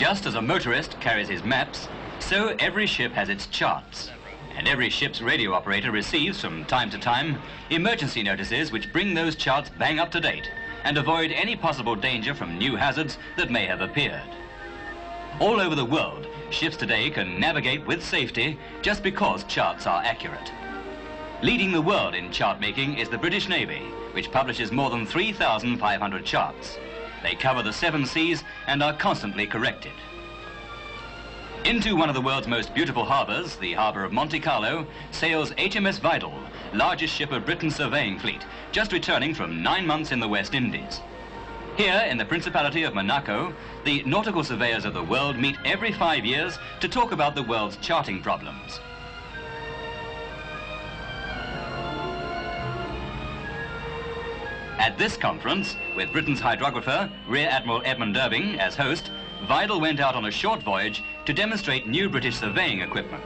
Just as a motorist carries his maps, so every ship has its charts. And every ship's radio operator receives, from time to time, emergency notices which bring those charts bang up to date and avoid any possible danger from new hazards that may have appeared. All over the world, ships today can navigate with safety just because charts are accurate. Leading the world in chart making is the British Navy, which publishes more than 3,500 charts. They cover the 7 seas and are constantly corrected. Into one of the world's most beautiful harbours, the harbour of Monte Carlo, sails HMS Vidal, largest ship of Britain's surveying fleet, just returning from 9 months in the West Indies. Here, in the Principality of Monaco, the nautical surveyors of the world meet every 5 years to talk about the world's charting problems. At this conference, with Britain's hydrographer, Rear Admiral Edmund Irving, as host, Vidal went out on a short voyage to demonstrate new British surveying equipment.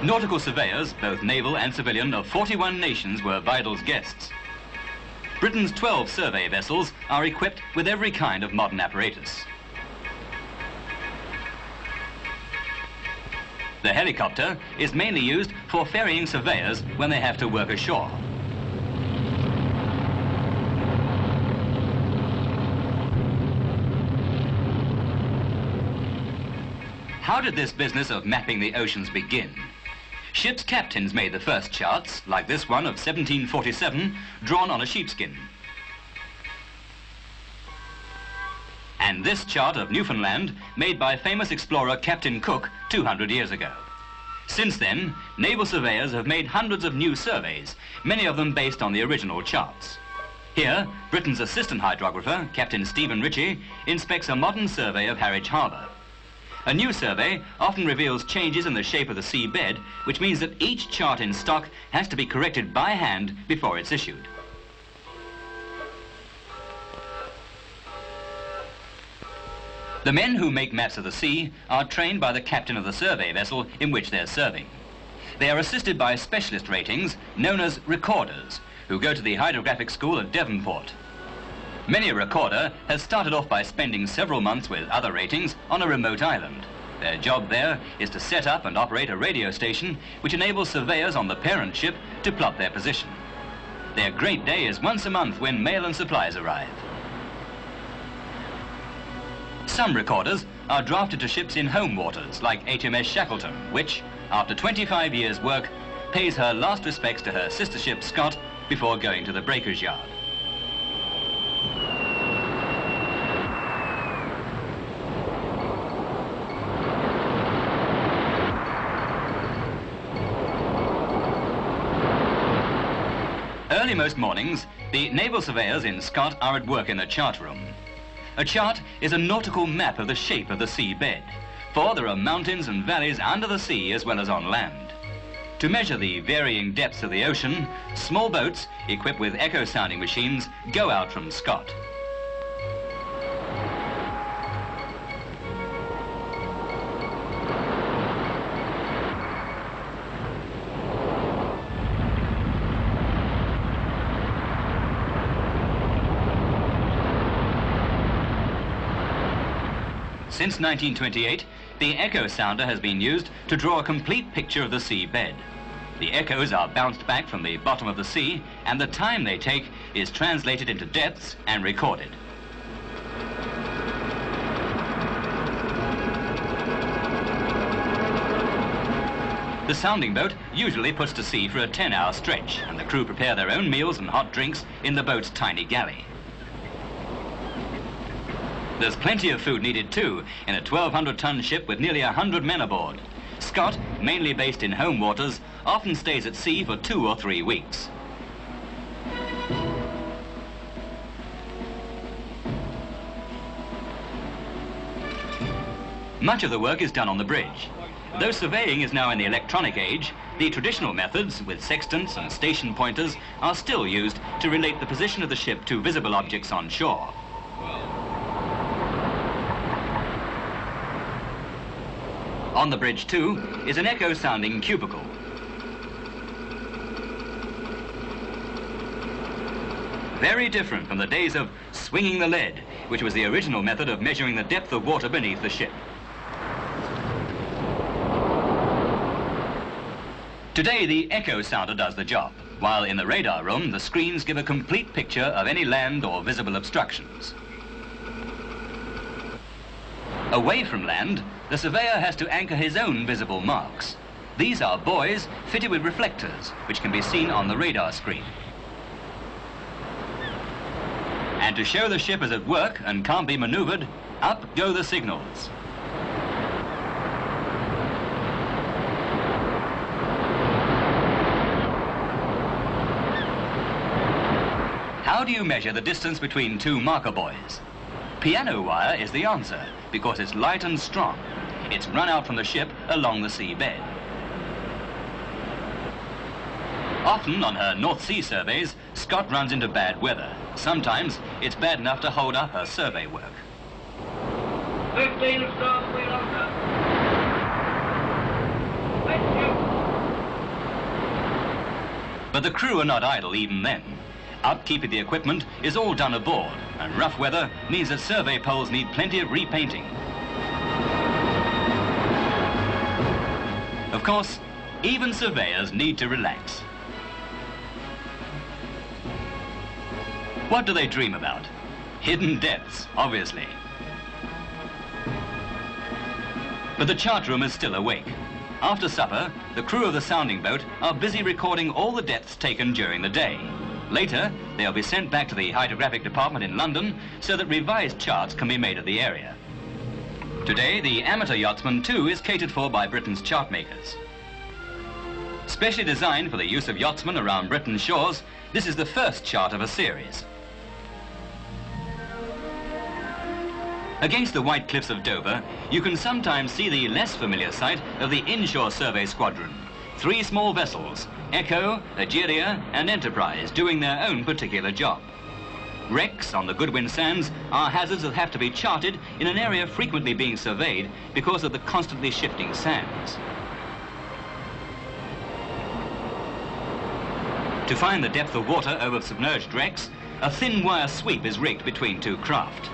Nautical surveyors, both naval and civilian, of 41 nations were Vidal's guests. Britain's 12 survey vessels are equipped with every kind of modern apparatus. The helicopter is mainly used for ferrying surveyors when they have to work ashore. How did this business of mapping the oceans begin? Ships' captains made the first charts, like this one of 1747, drawn on a sheepskin. And this chart of Newfoundland, made by famous explorer Captain Cook 200 years ago. Since then, naval surveyors have made hundreds of new surveys, many of them based on the original charts. Here, Britain's assistant hydrographer, Captain Stephen Ritchie, inspects a modern survey of Harwich Harbour. A new survey often reveals changes in the shape of the sea bed, which means that each chart in stock has to be corrected by hand before it's issued. The men who make maps of the sea are trained by the captain of the survey vessel in which they're serving. They are assisted by specialist ratings known as recorders, who go to the hydrographic school at Devonport. Many a recorder has started off by spending several months with other ratings on a remote island. Their job there is to set up and operate a radio station which enables surveyors on the parent ship to plot their position. Their great day is once a month when mail and supplies arrive. Some recorders are drafted to ships in home waters, like HMS Shackleton, which, after 25 years' work, pays her last respects to her sister ship Scott before going to the breakers' yard. Early most mornings, the naval surveyors in Scott are at work in the chart room. A chart is a nautical map of the shape of the sea bed, for there are mountains and valleys under the sea as well as on land. To measure the varying depths of the ocean, small boats equipped with echo sounding machines go out from Scott. Since 1928, the echo sounder has been used to draw a complete picture of the sea bed. The echoes are bounced back from the bottom of the sea, and the time they take is translated into depths and recorded. The sounding boat usually puts to sea for a 10-hour stretch, and the crew prepare their own meals and hot drinks in the boat's tiny galley. There's plenty of food needed too in a 1,200-ton ship with nearly 100 men aboard. Scott, mainly based in home waters, often stays at sea for 2 or 3 weeks. Much of the work is done on the bridge. Though surveying is now in the electronic age, the traditional methods, with sextants and station pointers, are still used to relate the position of the ship to visible objects on shore. On the bridge, too, is an echo-sounding cubicle. Very different from the days of swinging the lead, which was the original method of measuring the depth of water beneath the ship. Today, the echo sounder does the job, while in the radar room, the screens give a complete picture of any land or visible obstructions. Away from land, the surveyor has to anchor his own visible marks. These are buoys fitted with reflectors, which can be seen on the radar screen. And to show the ship is at work and can't be maneuvered, up go the signals. How do you measure the distance between two marker buoys? Piano wire is the answer, because it's light and strong. It's run out from the ship along the seabed. Often on her North Sea surveys, Scott runs into bad weather. Sometimes it's bad enough to hold up her survey work. 15 stars, wheel over. Thank you. But the crew are not idle even then. Upkeep of the equipment is all done aboard, and rough weather means that survey poles need plenty of repainting. Of course, even surveyors need to relax. What do they dream about? Hidden depths, obviously. But the chart room is still awake. After supper, the crew of the sounding boat are busy recording all the depths taken during the day. Later, they'll be sent back to the hydrographic department in London so that revised charts can be made of the area. Today, the amateur yachtsman too is catered for by Britain's chart makers. Specially designed for the use of yachtsmen around Britain's shores, this is the first chart of a series. Against the white cliffs of Dover, you can sometimes see the less familiar sight of the inshore survey squadron. 3 small vessels, Echo, Egeria and Enterprise, doing their own particular job. Wrecks on the Goodwin Sands are hazards that have to be charted in an area frequently being surveyed because of the constantly shifting sands. To find the depth of water over submerged wrecks, a thin wire sweep is rigged between 2 craft.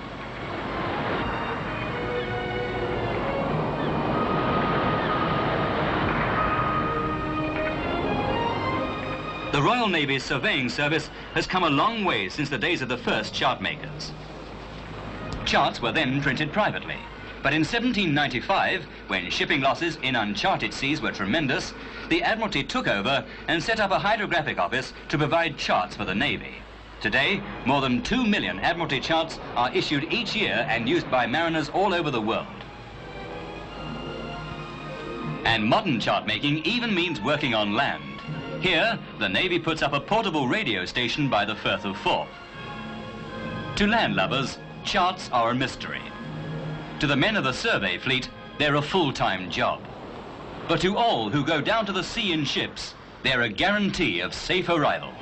The Royal Navy's surveying service has come a long way since the days of the first chart makers. Charts were then printed privately, but in 1795, when shipping losses in uncharted seas were tremendous, the Admiralty took over and set up a hydrographic office to provide charts for the Navy. Today, more than 2 million Admiralty charts are issued each year and used by mariners all over the world. And modern chart making even means working on land. Here, the Navy puts up a portable radio station by the Firth of Forth. To land lovers, charts are a mystery. To the men of the survey fleet, they're a full-time job. But to all who go down to the sea in ships, they're a guarantee of safe arrival.